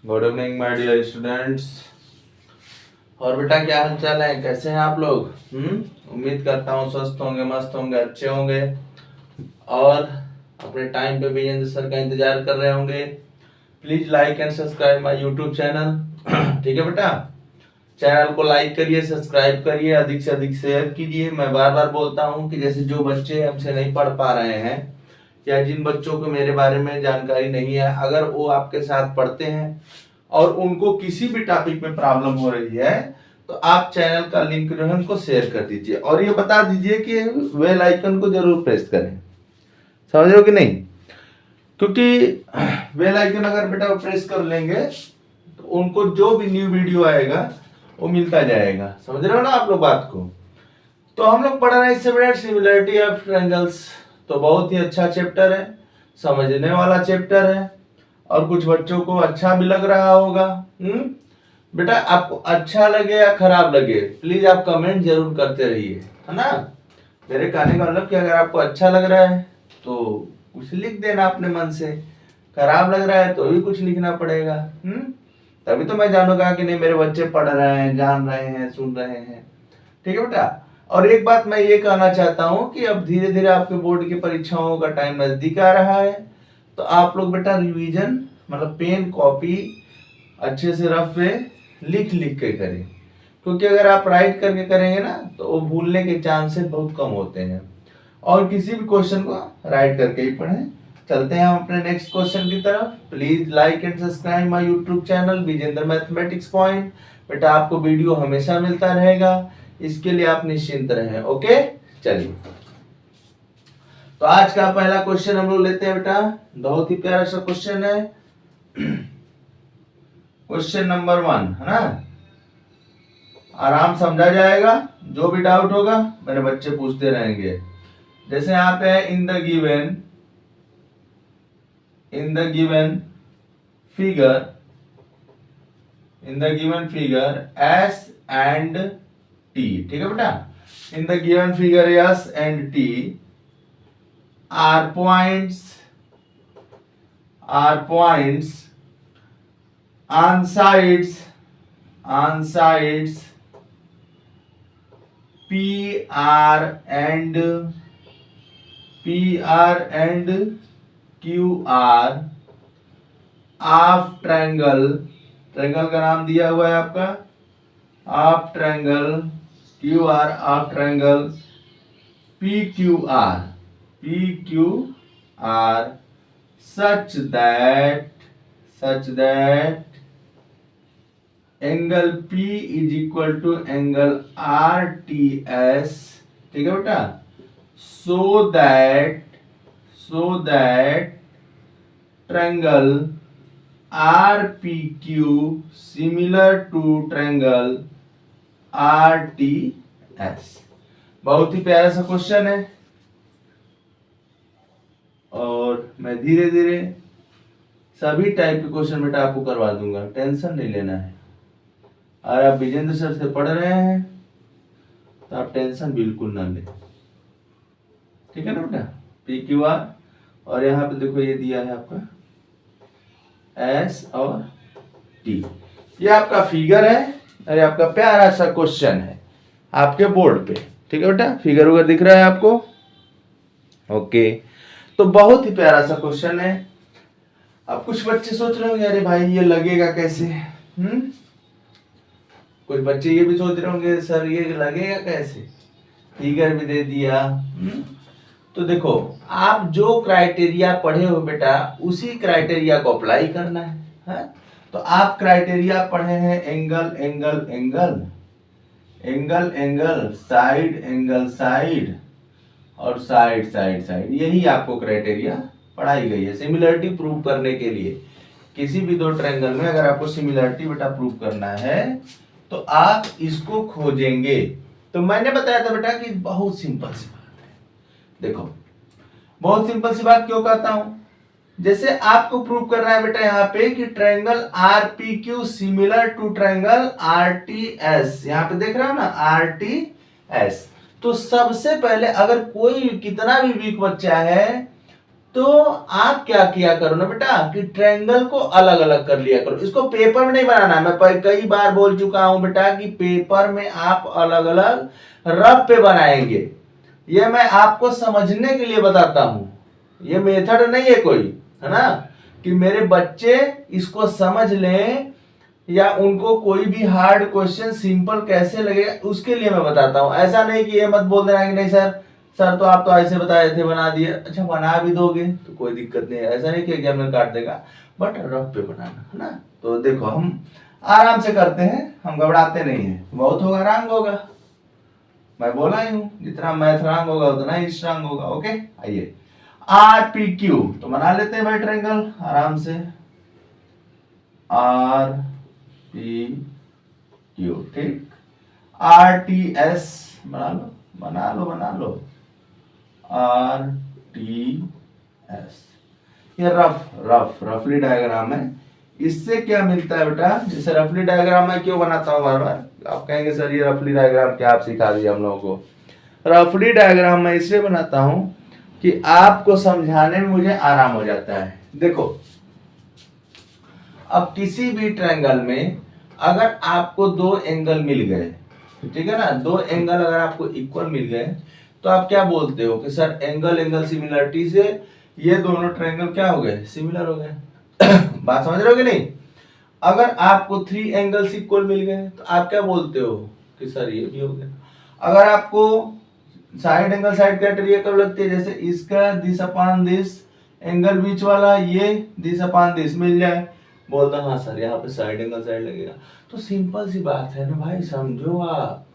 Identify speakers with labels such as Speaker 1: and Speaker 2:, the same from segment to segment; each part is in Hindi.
Speaker 1: Good evening my dear students. और बेटा क्या हाल चाल है, कैसे हैं आप लोग? उम्मीद करता हूँ स्वस्थ होंगे, मस्त होंगे, अच्छे होंगे और अपने टाइम पे विजेंद्र सर का इंतजार कर रहे होंगे। Please like and subscribe my YouTube channel. ठीक है बेटा, चैनल को लाइक करिए, सब्सक्राइब करिए, अधिक से अधिक शेयर कीजिए। मैं बार बार बोलता हूँ कि जैसे जो बच्चे हमसे नहीं पढ़ पा रहे हैं या जिन बच्चों को मेरे बारे में जानकारी नहीं है, अगर वो आपके साथ पढ़ते हैं और उनको किसी भी टॉपिक में प्रॉब्लम हो रही है तो आप चैनल का लिंक जो है उनको शेयर कर दीजिए और ये बता दीजिए कि बेल आइकन को जरूर प्रेस करें। समझ रहे हो कि नहीं? क्योंकि बेल आइकन अगर बेटा प्रेस कर लेंगे तो उनको जो भी न्यू वीडियो आएगा वो मिलता जाएगा। समझ रहे हो ना आप लोग बात को? तो हम लोग पढ़ रहे हैं सिमिलरिटी ऑफ ट्रायंगल्स। तो बहुत ही अच्छा चैप्टर है, समझने वाला चैप्टर है और कुछ बच्चों को अच्छा भी लग रहा होगा। बेटा आपको अच्छा लगे या खराब लगे प्लीज आप कमेंट जरूर करते रहिए, है ना? मेरे कहने का मतलब कि अगर आपको अच्छा लग रहा है तो कुछ लिख देना अपने मन से, खराब लग रहा है तो भी कुछ लिखना पड़ेगा। तभी तो मैं जानूंगा कि नहीं मेरे बच्चे पढ़ रहे हैं, जान रहे हैं, सुन रहे हैं। ठीक है बेटा। और एक बात मैं ये कहना चाहता हूँ कि अब धीरे धीरे आपके बोर्ड की परीक्षाओं का टाइम नजदीक आ रहा है, तो आप लोग बेटा रिवीजन मतलब पेन कॉपी अच्छे से रफ पे लिख लिख के करें, क्योंकि अगर आप राइट करके करेंगे ना तो वो भूलने के चांसेस बहुत कम होते हैं। और किसी भी क्वेश्चन को राइट करके ही पढ़ें। चलते हैं हम अपने नेक्स्ट क्वेश्चन की तरफ। Please like and subscribe my YouTube channel Vijendra mathematics point. बेटा आपको वीडियो हमेशा मिलता रहेगा, इसके लिए आप निश्चिंत रहें। ओके, चलिए तो आज का पहला क्वेश्चन हम लोग लेते हैं बेटा। बहुत ही प्यारा सा क्वेश्चन है, क्वेश्चन नंबर 1 है ना। आराम समझा जाएगा, जो भी डाउट होगा मेरे बच्चे पूछते रहेंगे। जैसे यहाँ पे है in the given figure S and T. ठीक है बेटा, in the given figure S and T are points on sides PR and QR of triangle का नाम दिया हुआ है आपका of triangle QR of triangle PQR such that angle P is equal to angle RTS। ठीक है बेटा, so that triangle RPQ similar to triangle RTS। बहुत ही प्यारा सा क्वेश्चन है और मैं धीरे धीरे सभी टाइप के क्वेश्चन बेटा आपको करवा दूंगा, टेंशन नहीं लेना है। और आप विजेंद्र सर से पढ़ रहे हैं तो आप टेंशन बिल्कुल ना लें। ठीक है ना बेटा, PQR और यहाँ पे देखो ये दिया है आपका S और T। ये आपका फिगर है और ये आपका प्यारा सा क्वेश्चन है आपके बोर्ड पे। ठीक है बेटा, फिगर वगैरह दिख रहा है आपको? ओके, तो बहुत ही प्यारा सा क्वेश्चन है। अब कुछ बच्चे सोच रहे होंगे अरे भाई ये लगेगा कैसे? कुछ बच्चे ये भी सोच रहे होंगे सर ये लगेगा कैसे, फिगर भी दे दिया। तो देखो आप जो क्राइटेरिया पढ़े हो बेटा उसी क्राइटेरिया को अप्लाई करना है? तो आप क्राइटेरिया पढ़े हैं angle angle angle angle angle side और साइड, यही आपको क्राइटेरिया पढ़ाई गई है सिमिलरिटी प्रूव करने के लिए। किसी भी दो ट्रायंगल में अगर आपको सिमिलरिटी बेटा प्रूव करना है तो आप इसको खोजेंगे। तो मैंने बताया था बेटा कि बहुत सिंपल सी बात है। देखो बहुत सिंपल सी बात क्यों कहता हूं, जैसे आपको प्रूव करना है बेटा यहाँ पे कि triangle RPQ similar to triangle RTS। यहाँ पे देख रहे हो ना RTS। तो सबसे पहले अगर कोई कितना भी वीक बच्चा है तो आप क्या किया करो ना बेटा कि ट्रायंगल को अलग अलग कर लिया करो। इसको पेपर में नहीं बनाना, मैं कई बार बोल चुका हूं बेटा कि पेपर में आप अलग अलग रफ पे बनाएंगे। ये मैं आपको समझने के लिए बताता हूं, ये मेथड नहीं है कोई, है ना, कि मेरे बच्चे इसको समझ लें या उनको कोई भी हार्ड क्वेश्चन सिंपल कैसे लगेगा उसके लिए मैं बताता हूं। ऐसा नहीं कि ये मत बोल देना कि नहीं सर तो आप तो ऐसे बताए थे बना दिए। अच्छा बना भी दोगे तो कोई दिक्कत नहीं है, ऐसा नहीं कि एग्जामिनर काट देगा, बट रफ पे बनाना, है ना। तो देखो हम आराम से करते हैं, हम घबराते नहीं है। बहुत होगा रंग होगा, मैं बोला ही हूं जितना मैथ रंग होगा उतना ही स्ट्रांग होगा। ओके आइए आर पी क्यू तो बना लेते हैं भाई ट्रायंगल आराम से। आर पी क्यू ठीक। आर टी एस बना लो आर टी एस। ये रफली डायग्राम है। इससे क्या मिलता है बेटा, जैसे रफली डायग्राम मैं क्यों बनाता हूं बार बार, आप कहेंगे सर ये रफली डायग्राम क्या आप सिखा दिए हम लोगों को। रफली डायग्राम मैं इसलिए बनाता हूं कि आपको समझाने में मुझे आराम हो जाता है। देखो अब किसी भी ट्रायंगल में अगर आपको दो एंगल मिल गए, ठीक है ना, दो एंगल अगर आपको इक्वल मिल गए तो आप क्या बोलते हो कि सर एंगल सिमिलरिटी से ये दोनों ट्रायंगल क्या हो गए, सिमिलर हो गए। बात समझ रहे हो कि नहीं। अगर आपको थ्री एंगल्स इक्वल मिल गए तो आप क्या बोलते हो कि सर ये भी हो गया। अगर आपको साइड एंगल साइड क्राइटेरिया कब लगती है, जैसे इसका दिस अपान दिस एंगल बीच वाला ये दिस अपान दिस मिल जाए, बोलता हाँ सर यहाँ पे साइड एंगल साइड लगेगा। तो सिंपल सी बात है ना भाई, समझो, आप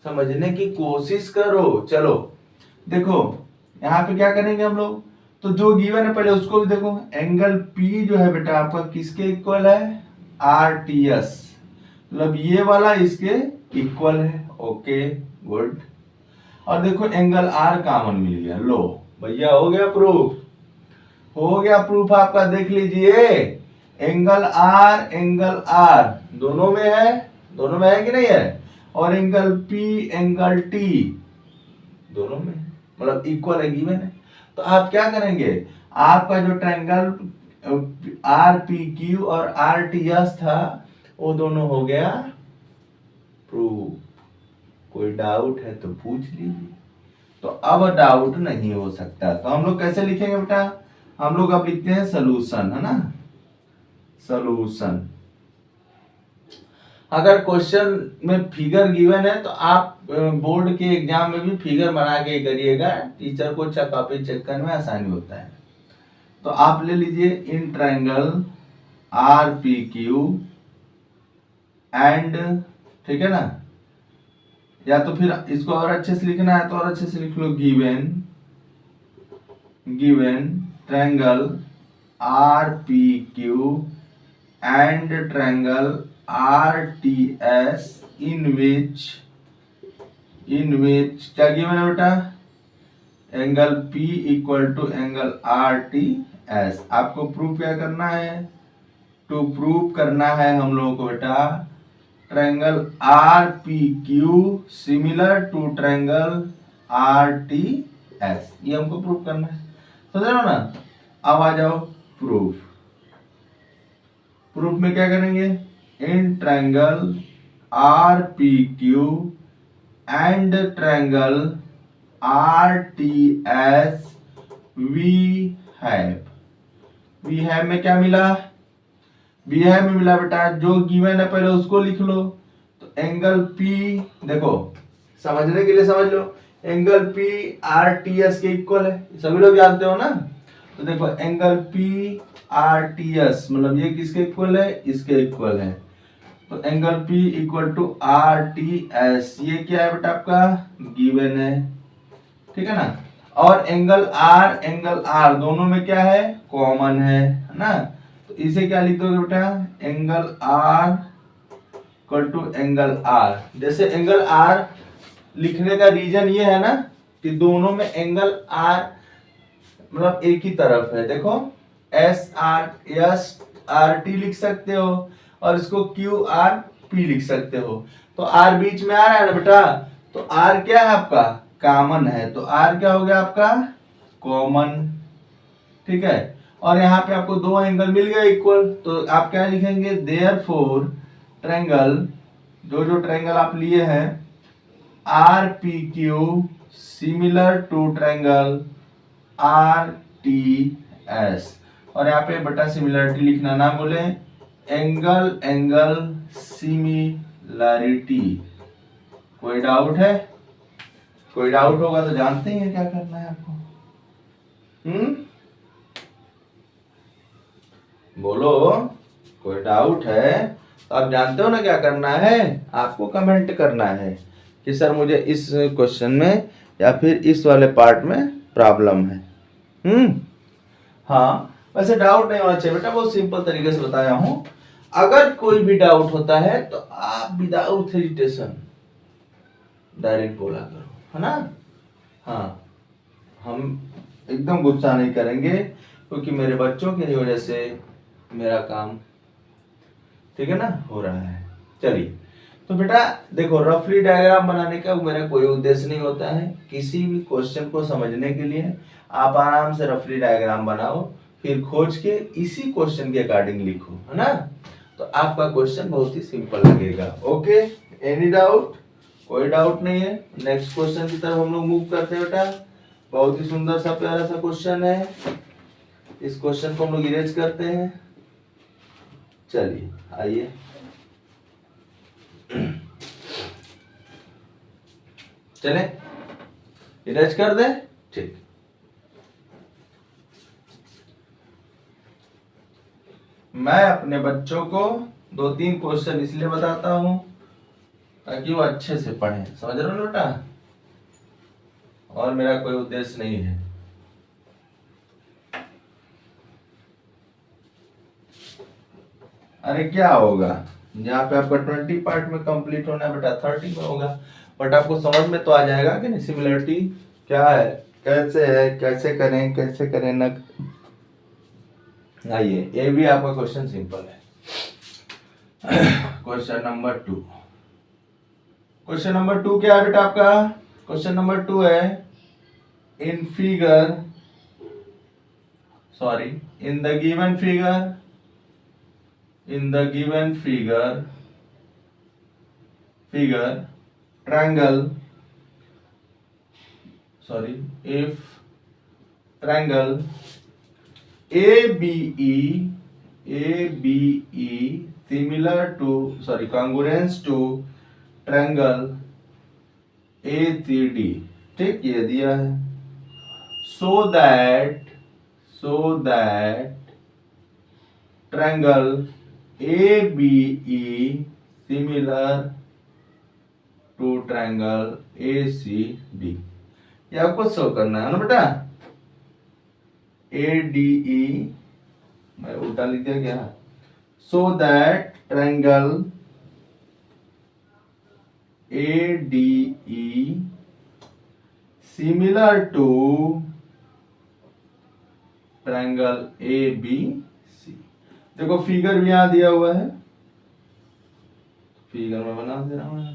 Speaker 1: समझने की कोशिश करो। चलो देखो यहाँ पे क्या करेंगे हम लोग, तो जो गिवन है पहले उसको भी देखो। एंगल पी जो है बेटा आपका किसके इक्वल है, आर टी एस, मतलब ये वाला इसके इक्वल है। Okay good. और देखो एंगल आर कॉमन मिल गया, लो भैया हो गया प्रूफ, हो गया प्रूफ आपका। देख लीजिए एंगल आर दोनों में है कि नहीं है, और एंगल पी एंगल टी दोनों में मतलब इक्वल है, गिवन है। तो आप क्या करेंगे, आपका जो ट्रायंगल आर पी क्यू और आर टी एस था वो दोनों हो गया प्रूफ। कोई डाउट है तो पूछ लीजिए। तो अब डाउट नहीं हो सकता, तो हम लोग कैसे लिखेंगे बेटा, हम लोग अब लिखते हैं सोल्यूशन, है ना, सोल्यूशन। अगर क्वेश्चन में फिगर गिवन है तो आप बोर्ड के एग्जाम में भी फिगर बना के करिएगा, टीचर को कॉपी चेक करने में आसानी होता है। तो आप ले लीजिए in triangle R P Q and, ठीक है ना, या तो फिर इसको और अच्छे से लिखना है तो और अच्छे से लिख लो, given triangle R P Q and triangle R T S in which क्या गिवन है बेटा, angle P equal to angle R T S. आपको प्रूफ क्या करना है, टू प्रूव करना है हम लोगों को बेटा triangle R P Q similar to triangle R T S, ये हमको प्रूफ करना है, समझ रहे हो ना। अब आ जाओ प्रूफ में क्या करेंगे, in triangle R P Q and triangle R T S V have में क्या मिला, वी हैव में मिला बेटा जो गिवन है पहले उसको लिख लो। तो एंगल P देखो समझने के लिए समझ लो, angle P R T S के इक्वल है, सभी लोग जानते हो ना। तो देखो angle P R T S मतलब ये किसके इक्वल है, इसके इक्वल है। तो angle P equal to R T S, ये क्या है बेटा आपका गिवन है, ठीक है ना। और एंगल आर दोनों में क्या है, कॉमन है ना। तो इसे क्या लिख दोगे बेटा, angle R equal to angle R. जैसे एंगल आर लिखने का रीजन ये है ना कि दोनों में एंगल आर मतलब एक ही तरफ है। देखो एस आर टी लिख सकते हो और इसको क्यू आर पी लिख सकते हो। तो आर बीच में आ रहा है ना बेटा, तो आर क्या है आपका कॉमन है, तो आर क्या हो गया आपका कॉमन, ठीक है। और यहाँ पे आपको दो एंगल मिल गए इक्वल, तो आप क्या लिखेंगे, देयरफॉर ट्रायंगल, जो जो ट्रायंगल आप लिए हैं, R P Q similar to triangle R T S, और यहाँ पे बटा सिमिलरिटी लिखना ना बोले, एंगल एंगल सिमिलरिटी। कोई डाउट है? कोई डाउट होगा तो जानते ही हैं क्या करना है आपको। बोलो, कोई डाउट है तो आप जानते हो ना क्या करना है, आपको कमेंट करना है कि सर मुझे इस क्वेश्चन में या फिर इस वाले पार्ट में प्रॉब्लम है। हाँ, वैसे डाउट नहीं होना चाहिए बेटा, बहुत सिंपल तरीके से बताया हूं। अगर कोई भी डाउट होता है तो आप विदाउट हेजिटेशन डायरेक्ट बोला करो, है ना। हाँ, हम एकदम गुस्सा नहीं करेंगे, क्योंकि मेरे बच्चों की वजह से मेरा काम, ठीक है ना, हो रहा है। चलिए, तो बेटा देखो, रफली डायग्राम बनाने का मेरा कोई उद्देश्य नहीं होता है। किसी भी क्वेश्चन को समझने के लिए आप आराम से रफली डायग्राम बनाओ, फिर खोज के इसी क्वेश्चन के अकॉर्डिंग लिखो, है ना, तो आपका क्वेश्चन बहुत ही सिंपल लगेगा। Okay, any doubt? कोई डाउट नहीं है। नेक्स्ट क्वेश्चन की तरफ हम लोग मूव करते हैं बेटा। बहुत ही सुंदर सा प्यारा सा क्वेश्चन है, इस क्वेश्चन को हम लोग इरेज करते हैं। चलिए आइए, चले इरेज कर दे। ठीक, मैं अपने बच्चों को 2-3 क्वेश्चन इसलिए बताता हूं ताकि वो अच्छे से पढ़ें, समझ रहे हो बेटा, और मेरा कोई उद्देश्य नहीं है। अरे क्या होगा, यहाँ पे आपका 20 पार्ट में कंप्लीट होना है बेटा, 30 में होगा, बट आपको समझ में तो आ जाएगा कि नहीं सिमिलरिटी क्या है, कैसे करें ना। आइए, ये भी आपका क्वेश्चन सिंपल है। Question number 2। क्वेश्चन नंबर 2 क्या है बेटा आपका? क्वेश्चन नंबर 2 है, in the given figure triangle, if triangle ABE congruence to triangle A3D, ठीक, ये दिया है, so that triangle ABE similar to triangle ACD, ये आपको शो करना है ना बेटा। ADE मैं उल्टा लिख दिया क्या, so that triangle ADE similar to triangle ABC। देखो फिगर भी यहां दिया हुआ है, फिगर में बना दे रहा हूं,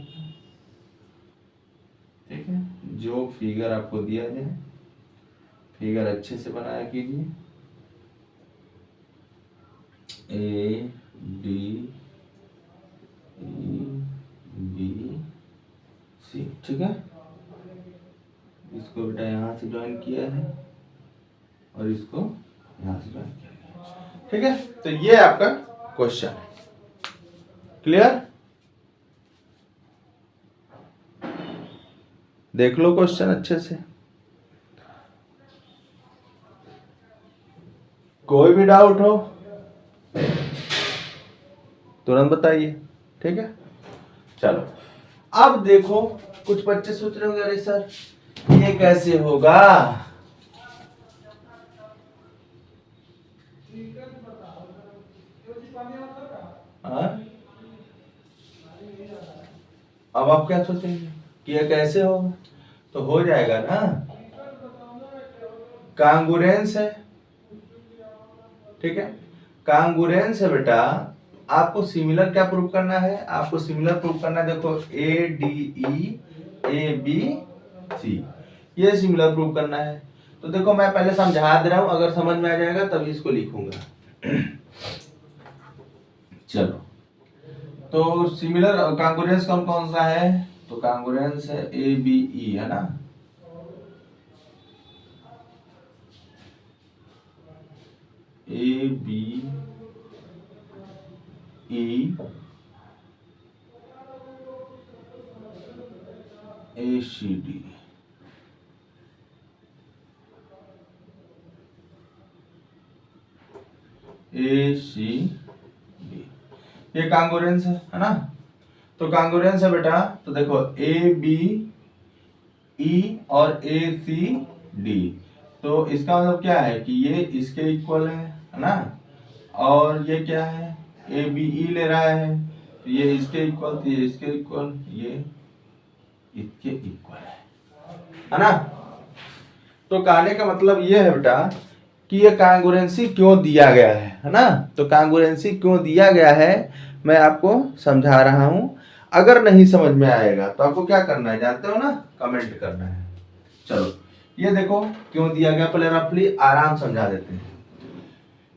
Speaker 1: ठीक है। जो फिगर आपको दिया जाए, फिगर अच्छे से बनाया कीजिए, ADEBC, ठीक है। इसको बेटा यहाँ से ज्वाइन किया है और इसको यहाँ से ज्वाइन किया है, ठीक है। तो ये आपका क्वेश्चन है, क्लियर? देख लो क्वेश्चन अच्छे से, कोई भी डाउट हो तुरंत बताइए, ठीक है। चलो, अब देखो, कुछ बच्चे सोच रहे होंगे, अरे सर ये कैसे होगा, अब आप क्या सोचेंगे कि ये कैसे होगा, तो हो जाएगा ना, कांगुरेंस है, ठीक है, कांगुरेंस है बेटा। आपको सिमिलर क्या प्रूव करना है, आपको सिमिलर प्रूव करना है, देखो ADE ABC, ये सिमिलर प्रूव करना है। तो देखो मैं पहले समझा दे रहा हूं, अगर समझ में आ जाएगा तभी इसको लिखूंगा। चलो, तो सिमिलर कांग्रुएंस कौन कौन सा है? तो कांग्रुएंस है ए बी ई, है ना। A B E A C D, A C D, ये कांग्रुएंस है ना। तो कांग्रुएंस है बेटा, तो देखो ए बी ई और ए सी डी, तो इसका मतलब क्या है कि ये इसके इक्वल है ना। और ये क्या है, ए बी ई ले रहा है, तो ये इसके इक्वल, तो ये इसके इक्वल, ये इसके इक्वल है ना। तो कहने का मतलब ये है बेटा कि ये कांग्रुएंसी क्यों दिया गया है ना। तो कांग्रुएंसी क्यों दिया गया है मैं आपको समझा रहा हूं। अगर नहीं समझ में आएगा तो आपको क्या करना है जानते हो ना, कमेंट करना है। चलो ये देखो क्यों दिया गया, पहले रफली आराम समझा देते हैं।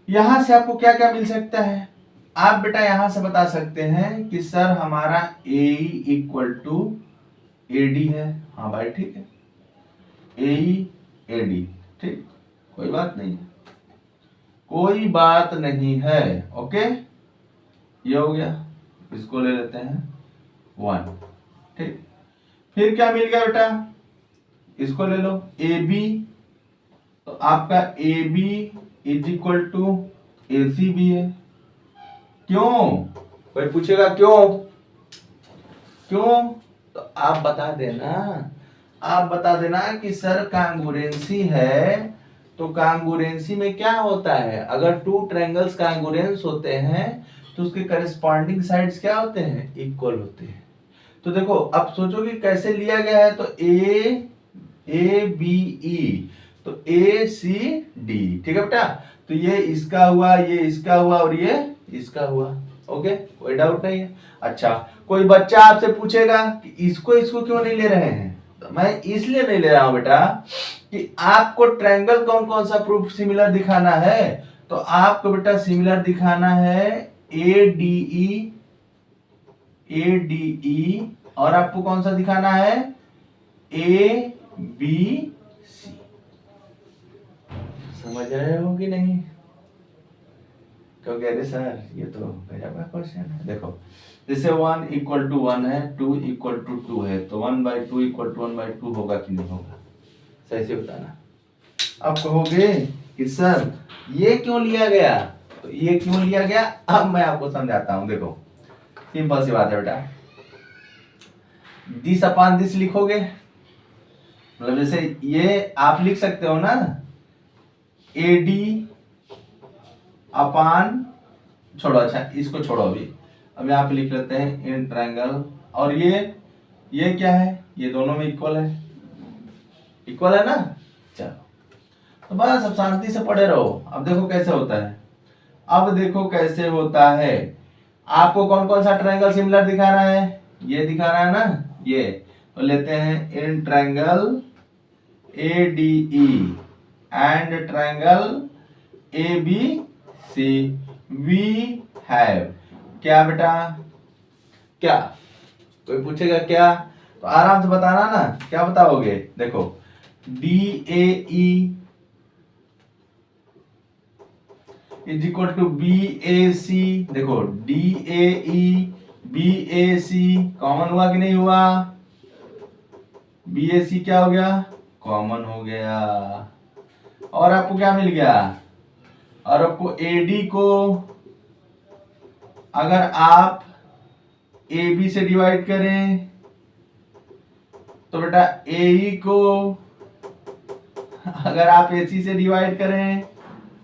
Speaker 1: यहां से आपको क्या क्या मिल सकता है, आप बेटा यहां से बता सकते हैं कि सर हमारा ए इक्वल टू ए डी है। हाँ भाई ठीक है, ए डी, ठीक, कोई बात नहीं है, कोई बात नहीं है। ओके, ये हो गया, इसको ले लेते हैं 1, ठीक। फिर क्या मिल गया बेटा, इसको ले लो ए बी, तो आपका A B is equal to A C B है। क्यों, कोई पूछेगा क्यों, क्यों, तो आप बता देना, आप बता देना कि सर कांग्रुएंसी है, तो कांग्रुएंसी में क्या होता है, अगर टू ट्रायंगल्स कांग्रुएंस होते हैं तो उसके करस्पॉन्डिंग साइड्स क्या होते हैं, इक्वल होते हैं। तो देखो अब सोचो कि कैसे लिया गया है, तो ए बी ई, तो ए सी डी, ठीक है बेटा। तो ये इसका हुआ, ये इसका हुआ और ये इसका हुआ। ओके, कोई डाउट नहीं है। अच्छा, कोई बच्चा आपसे पूछेगा कि इसको इसको क्यों नहीं ले रहे हैं, तो मैं इसलिए नहीं ले रहा हूं बेटा कि आपको ट्रायंगल कौन कौन सा प्रूफ सिमिलर दिखाना है। तो आपको बेटा सिमिलर दिखाना है ए डी ई, और आपको कौन सा दिखाना है, ए बी सी। समझ रहे हो कि नहीं, क्योंकि अरे सर ये तो गजब का क्वेश्चन है। देखो जैसे 1 इक्वल टू 1 है, 2 इक्वल टू 2 है, तो 1/2 इक्वल टू 1/2 होगा कि नहीं होगा, सही से बताना। अब कहोगे कि सर ये क्यों लिया गया, तो ये क्यों लिया गया अब मैं आपको समझाता हूं। देखो सिंपल सी बात है बेटा, दिस अपान दिस लिखोगे, मतलब जैसे ये आप लिख सकते हो ना, ए डी अपान, छोड़ो, अच्छा इसको छोड़ो, अभी यहाँ पे लिख लेते हैं इन ट्रायंगल, और ये क्या है, ये दोनों में इक्वल है, इक्वल है ना। चलो तो बस अब शांति से पढ़े रहो। अब देखो कैसे होता है, अब देखो कैसे होता है। आपको कौन कौन सा ट्रायंगल सिमिलर दिखाना है, ये दिखाना है ना, ये तो लेते हैं in triangle A D E and triangle A B C we have, क्या बेटा, क्या, कोई पूछेगा क्या, तो आराम से बताना ना, क्या बताओगे। देखो D A E is equal to B A C, देखो D A E B A C common हुआ कि नहीं हुआ, बी ए सी क्या हो गया, कॉमन हो गया। और आपको क्या मिल गया, और आपको एडी को अगर आप ए बी से डिवाइड करें तो बेटा ए ई को अगर आप ए सी से डिवाइड करें,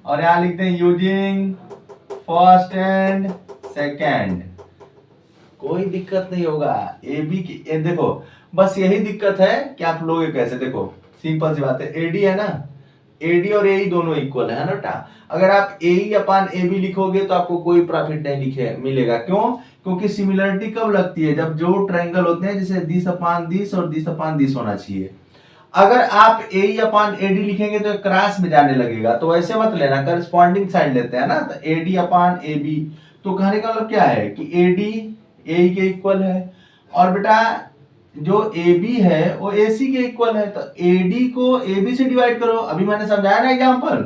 Speaker 1: और यहां लिखते हैं यूजिंग फर्स्ट एंड सेकेंड, कोई दिक्कत नहीं होगा। ए बी की देखो बस यही दिक्कत है कि आप लोग कैसे, देखो सिंपल सी बात है, एडी है ना, एडी और एई दोनों इक्वल है ना बेटा। अगर आप एई अपान ए बी लिखोगे तो आपको कोई प्रॉफिट नहीं लिखे मिलेगा, क्यों, क्योंकि सिमिलरिटी कब लगती है, जब जो ट्रायंगल होते हैं जैसे दिस अपान दिस और दिस अपान दिस होना चाहिए। अगर आप ए अपान एडी लिखेंगे तो क्रॉस में जाने लगेगा, तो ऐसे मत लेना, करस्पॉन्डिंग साइड लेते हैं ना, तो एडी अपान ए बी। तो कहने का मतलब क्या है कि एडी ए के इक्वल है, और बेटा जो ए बी है वो ए सी के इक्वल है, तो एडी को ए बी से डिवाइड करो। अभी मैंने समझाया ना एग्जाम्पल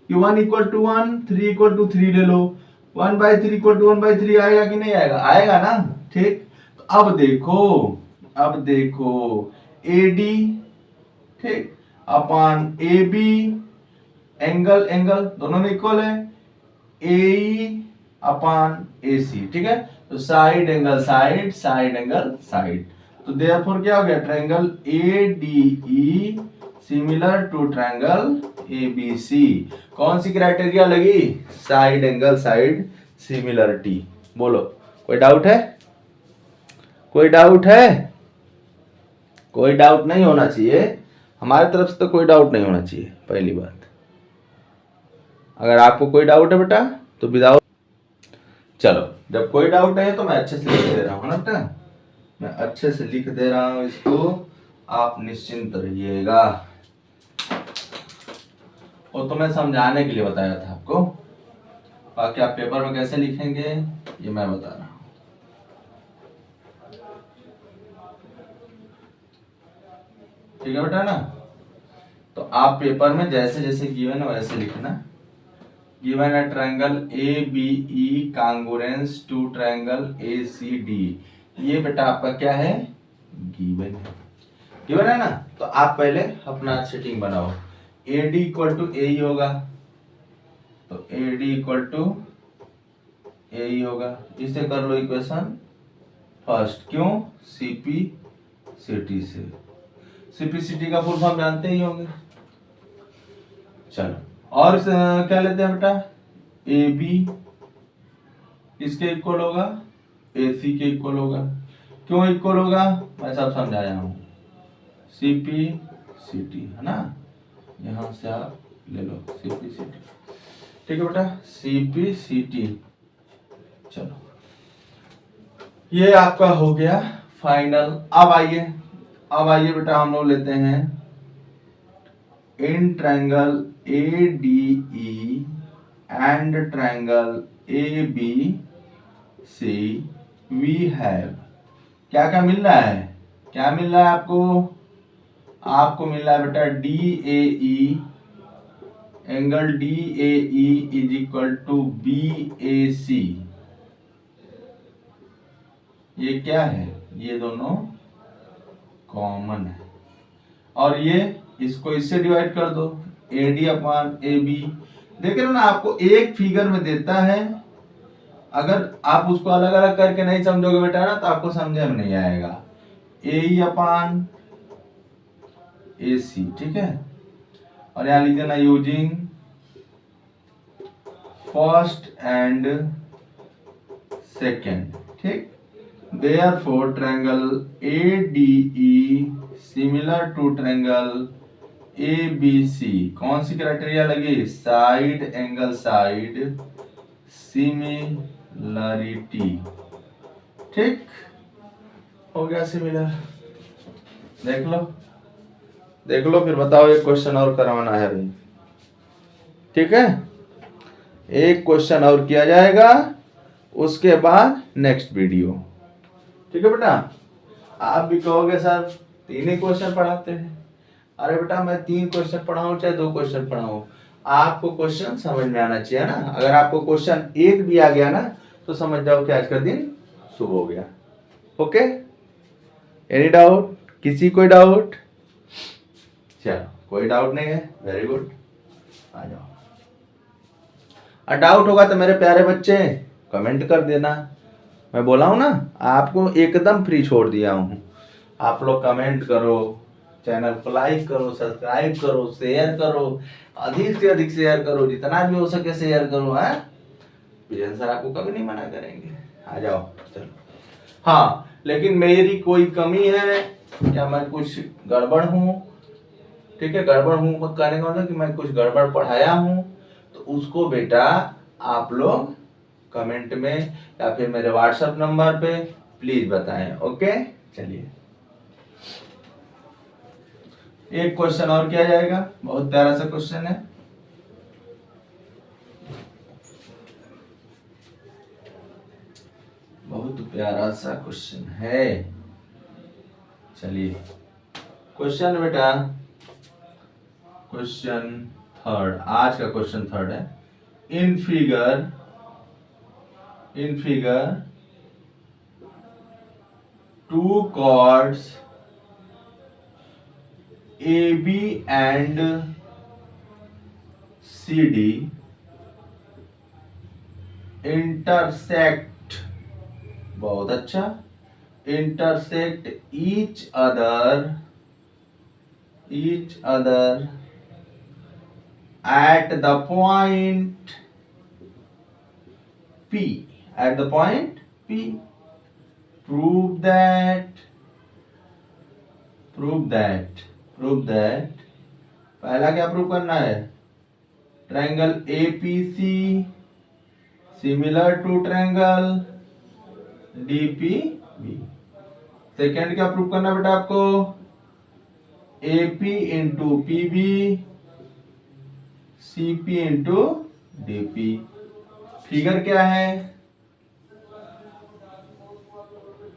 Speaker 1: कि 1 इक्वल टू 1, 3 इक्वल टू 3 ले लो, 1/3 इक्वल टू 1/3 आएगा कि नहीं आएगा? आएगा ना, ठीक। तो अब देखो एडी, ठीक, अपान ए बी, एंगल एंगल दोनों में इक्वल है, ए अपान ए सी, ठीक है। तो side angle side, side angle side, तो देयरफॉर क्या हो गया, triangle A D E similar to triangle A B C. कौन सी क्राइटेरिया लगी? Side angle side similarity. बोलो, कोई डाउट है? कोई डाउट है? कोई डाउट नहीं होना चाहिए, हमारी तरफ से तो कोई डाउट नहीं होना चाहिए, पहली बात। अगर आपको कोई डाउट है बेटा तो विदाउट, चलो जब कोई डाउट नहीं है तो मैं अच्छे से लिख दे रहा हूँ ना बेटा, मैं अच्छे से लिख दे रहा हूँ इसको, आप निश्चिंत रहिएगा। वो तो मैं समझाने के लिए बताया था आपको, बाकी आप पेपर में कैसे लिखेंगे ये मैं बता रहा हूँ। ठीक है बेटा ना, तो आप पेपर में जैसे जैसे गिवन है वैसे लिखना। गिवन है triangle A B E congruence to triangle A C D, ये बेटा आपका क्या है, गिवन है। गिवन है ना, तो आप पहले अपना सेटिंग बनाओ। ए डी इक्वल टू ए होगा, तो ए डी इक्वल टू ए होगा, इसे कर लो इक्वेशन फर्स्ट। क्यों? सीपी सिटी से, सीपीसीटी का फुल फॉर्म जानते ही होंगे। चलो, और क्या लेते हैं बेटा, ए बी इसके इक्वल होगा, ए सी के इक्वल होगा। क्यों इक्वल होगा? मैं सब समझाया हूं, सीपी सिटी है ना, यहां से आप ले लो सीपी सिटी, ठीक है बेटा, सीपी सिटी। चलो, ये आपका हो गया फाइनल। अब आइए बेटा हम लोग लेते हैं in triangle A D E and triangle A B C we have, क्या क्या मिल रहा है, क्या मिल रहा है आपको? आपको मिल रहा है बेटा D A E, angle D A E is equal to B A C. ये क्या है? ये दोनों कॉमन है, और ये इसको इससे डिवाइड कर दो, A D upon A B. देख रहे हो ना, आपको एक फिगर में देता है, अगर आप उसको अलग अलग करके नहीं समझोगे बेटा ना तो आपको समझे में नहीं आएगा। ए अपान ए सी, ठीक है, और यहां लिख देना यूजिंग फर्स्ट एंड सेकेंड, ठीक। Therefore, triangle ADE similar to triangle ABC, कौन सी क्राइटेरिया लगी? साइड एंगल साइड सिमिलरिटी, ठीक हो गया सिमिलर। देख लो फिर बताओ, एक क्वेश्चन और करवाना है भाई, ठीक है, एक क्वेश्चन और किया जाएगा, उसके बाद नेक्स्ट वीडियो, ठीक है बेटा। आप भी कहोगे सर 3 ही क्वेश्चन पढ़ाते हैं, अरे बेटा मैं 3 क्वेश्चन पढ़ाऊं चाहे 2 क्वेश्चन पढ़ाऊं, आपको क्वेश्चन समझ में आना चाहिए ना। अगर आपको क्वेश्चन एक भी आ गया ना तो समझ जाओ कि आज का दिन शुभ हो गया। Okay, any doubt? किसी कोई डाउट? चलो, कोई डाउट नहीं है, वेरी गुड, आ जाओ। डाउट होगा तो मेरे प्यारे बच्चे कमेंट कर देना, मैं बोला हूं ना आपको एकदम फ्री छोड़ दिया हूं। आप लोग कमेंट करो, चैनल को लाइक करो, सब्सक्राइब करो, शेयर करो, अधिक से अधिक शेयर करो, जितना भी हो सके शेयर करो, है विजय सर आपको कभी नहीं मना करेंगे, आ जाओ। चलो, हाँ, लेकिन मेरी कोई कमी है क्या, मैं कुछ गड़बड़ हूँ? ठीक है, गड़बड़ हूँ कहने का मतलब कि मैं कुछ गड़बड़ पढ़ाया हूँ तो उसको बेटा आप लोग कमेंट में या फिर मेरे व्हाट्सएप नंबर पे प्लीज बताएं। ओके, चलिए एक क्वेश्चन और किया जाएगा, बहुत प्यारा सा क्वेश्चन है। बहुत प्यारा सा क्वेश्चन है। चलिए क्वेश्चन बेटा, क्वेश्चन थर्ड, आज का क्वेश्चन थर्ड है। In figure two chords AB and CD intersect, बहुत अच्छा, intersect each other at the point P, prove that पहला क्या प्रूव करना है, triangle APC similar to triangle DPB। Second क्या प्रूव करना बेटा आपको, AP into PB CP into DP। Figure क्या है,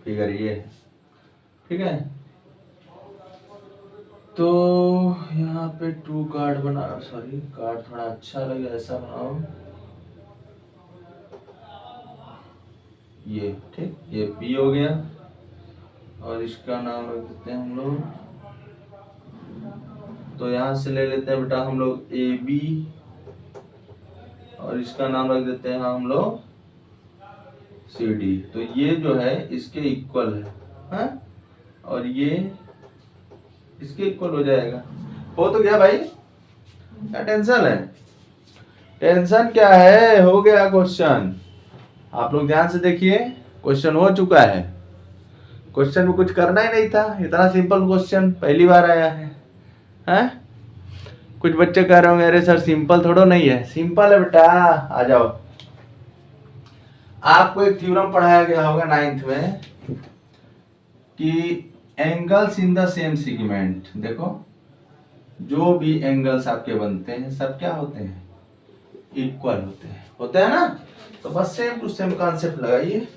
Speaker 1: फिगर ये है, ठीक है। तो यहाँ पे टू कार्ड बना, सॉरी कार्ड थोड़ा अच्छा लगे ऐसा बनाओ, ये ठीक, ये P हो गया और इसका नाम रख देते हैं हम लोग, तो यहाँ से ले लेते हैं बेटा हम लोग AB और इसका नाम रख देते हैं हम लोग CD। तो ये जो है इसके इक्वल है, और ये इसके इक्वल हो जाएगा। हो तो गया भाई, क्या टेंशन है, टेंशन क्या है, हो गया क्वेश्चन। आप लोग ध्यान से देखिए, क्वेश्चन हो चुका है। क्वेश्चन में कुछ करना ही नहीं था, इतना सिंपल क्वेश्चन पहली बार आया है, हैं? कुछ बच्चे कह रहे होंगे अरे सर सिंपल थोड़ा नहीं है, सिंपल है बेटा। आ जाओ, आपको एक थ्योरम पढ़ाया गया होगा 9th में कि angles in the same segment, देखो जो भी एंगल्स आपके बनते हैं सब क्या होते हैं, इक्वल होते हैं ना। तो बस सेम टू सेम कॉन्सेप्ट लगाइए।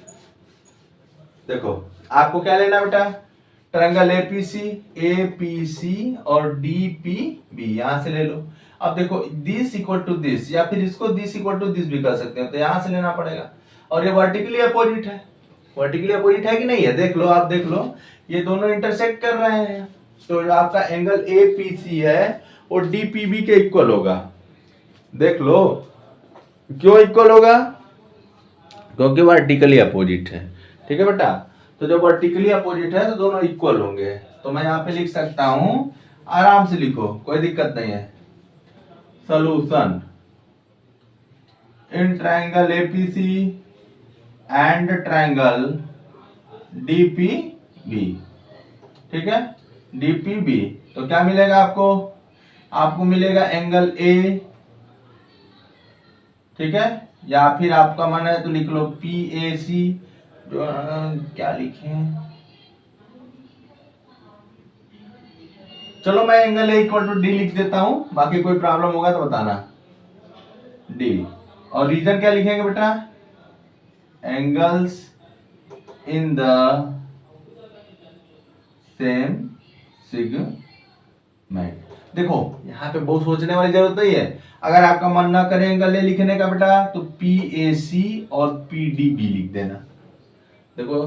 Speaker 1: देखो आपको क्या लेना बेटा, ट्रायंगल APC और DPB यहां से ले लो। अब देखो दिस इक्वल टू दिस, या फिर इसको दिस इक्वल टू दिस भी कर सकते हैं, तो यहां से लेना पड़ेगा। और ये वर्टिकली अपोजिट है, वर्टिकली अपोजिट है कि नहीं है, देख लो, आप देख लो, ये दोनों इंटरसेक्ट कर रहे हैं, तो जो आपका एंगल APC है वो DPB के इक्वल होगा। देख लो क्यों इक्वल होगा, क्योंकि वर्टिकली अपोजिट है, ठीक है बेटा। तो जब वर्टिकली अपोजिट है तो दोनों इक्वल होंगे, तो मैं यहाँ पे लिख सकता हूं, आराम से लिखो, कोई दिक्कत नहीं है। Solution in triangle APC and triangle DPB, ठीक है, DPB। तो क्या मिलेगा आपको मिलेगा एंगल A, ठीक है, या फिर आपका मन है तो लिख लो PAC, जो क्या लिखे, चलो मैं angle A equal to D लिख देता हूं, बाकी कोई प्रॉब्लम होगा तो बताना। D और रीजन क्या लिखेंगे बेटा, angles in the same segment. देखो यहाँ पे बहुत सोचने वाली जरूरत नहीं है, अगर आपका मन ना करे एंगल ए लिखने का बेटा तो PAC और PDB लिख देना। देखो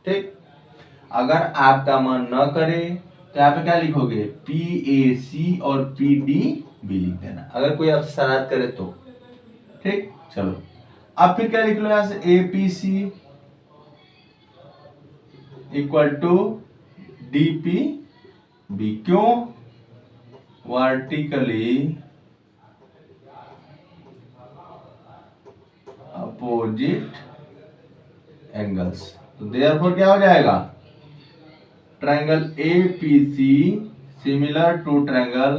Speaker 1: ठीक, अगर आपका मन न करे तो यहाँ पे क्या लिखोगे, PAC और PDB लिख देना, अगर कोई आपसे शरारत करे तो, ठीक। चलो अब फिर क्या लिख लो, यहाँ से APC इक्वल टू DPB, क्यों, वर्टिकली अपोजिट एंगल्स। तो देयरफॉर क्या हो जाएगा, triangle APC similar to triangle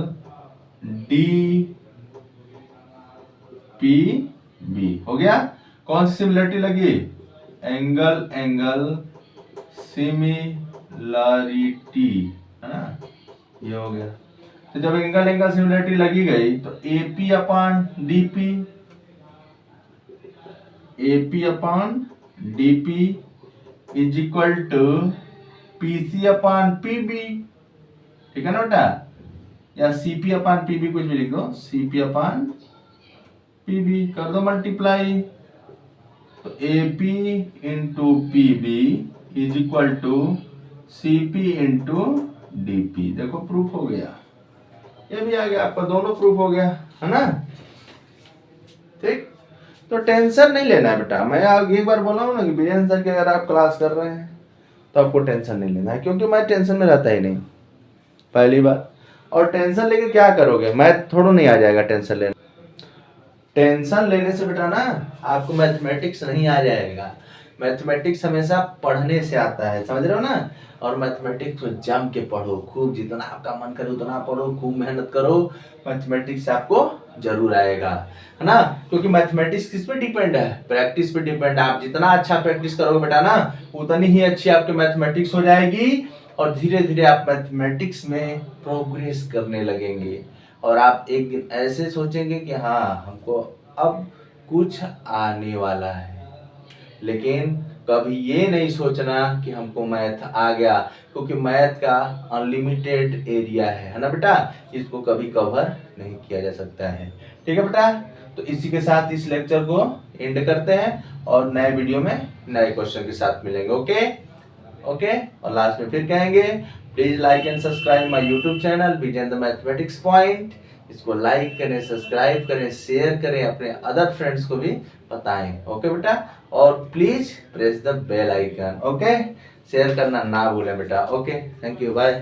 Speaker 1: DPB हो गया। कौन सी सिमिलरिटी लगी, एंगल सिमिलरिटी, है ना, ये हो गया। तो जब एंगल एंगल सिमिलरिटी लगी गई तो AP upon DP is equal to PC upon PB, ठीक है ना बेटा, या CP अपॉन PB कुछ भी लिख दो, CP अपॉन PB कर दो मल्टीप्लाई, तो AP into PB is equal to CP into DP। देखो प्रूफ हो गया, ये भी आ गया आपका, दोनों प्रूफ हो गया, है ना। ठीक, तो टेंशन नहीं लेना है बेटा। मैं एक बार बोला हूँ ना कि विजय सर की अगर आप क्लास कर रहे हैं तो आपको टेंशन नहीं लेना है, क्योंकि मैं टेंशन में रहता ही नहीं, पहली बार। और टेंशन लेके क्या करोगे, मैथ थोड़ा नहीं आ जाएगा टेंशन लेने। टेंशन लेने से बेटा ना आपको मैथमेटिक्स नहीं आ जाएगा। मैथमेटिक्स हमेशा पढ़ने से आता है, समझ रहे हो ना। और मैथमेटिक्स को जम के पढ़ो, खूब, जितना आपका मन करे उतना पढ़ो, खूब मेहनत करो, मैथमेटिक्स आपको जरूर आएगा, है ना। क्योंकि मैथमेटिक्स किस पे डिपेंड है, प्रैक्टिस पे डिपेंड है। आप जितना अच्छा प्रैक्टिस करोगे बेटा ना, उतनी ही अच्छी आपकी मैथमेटिक्स हो जाएगी, और धीरे धीरे आप मैथमेटिक्स में प्रोग्रेस करने लगेंगे। और आप एक दिन ऐसे सोचेंगे कि हाँ हमको अब कुछ आने वाला है। लेकिन कभी ये नहीं सोचना कि हमको मैथ आ गया, क्योंकि मैथ का अनलिमिटेड एरिया है ना बेटा, इसको कभी कवर नहीं किया जा सकता है। ठीक है बेटा, तो इसी के साथ इस लेक्चर को एंड करते हैं, और नए वीडियो में नए क्वेश्चन के साथ मिलेंगे। ओके ओके, और लास्ट में फिर कहेंगे, please like and subscribe my YouTube channel Vijay mathematics point. इसको लाइक करें, सब्सक्राइब करें, शेयर करें, अपने अदर फ्रेंड्स को भी बताएं। ओके बेटा, और please press the bell icon. Okay, share करना ना भूलें बेटा। Okay, thank you, bye.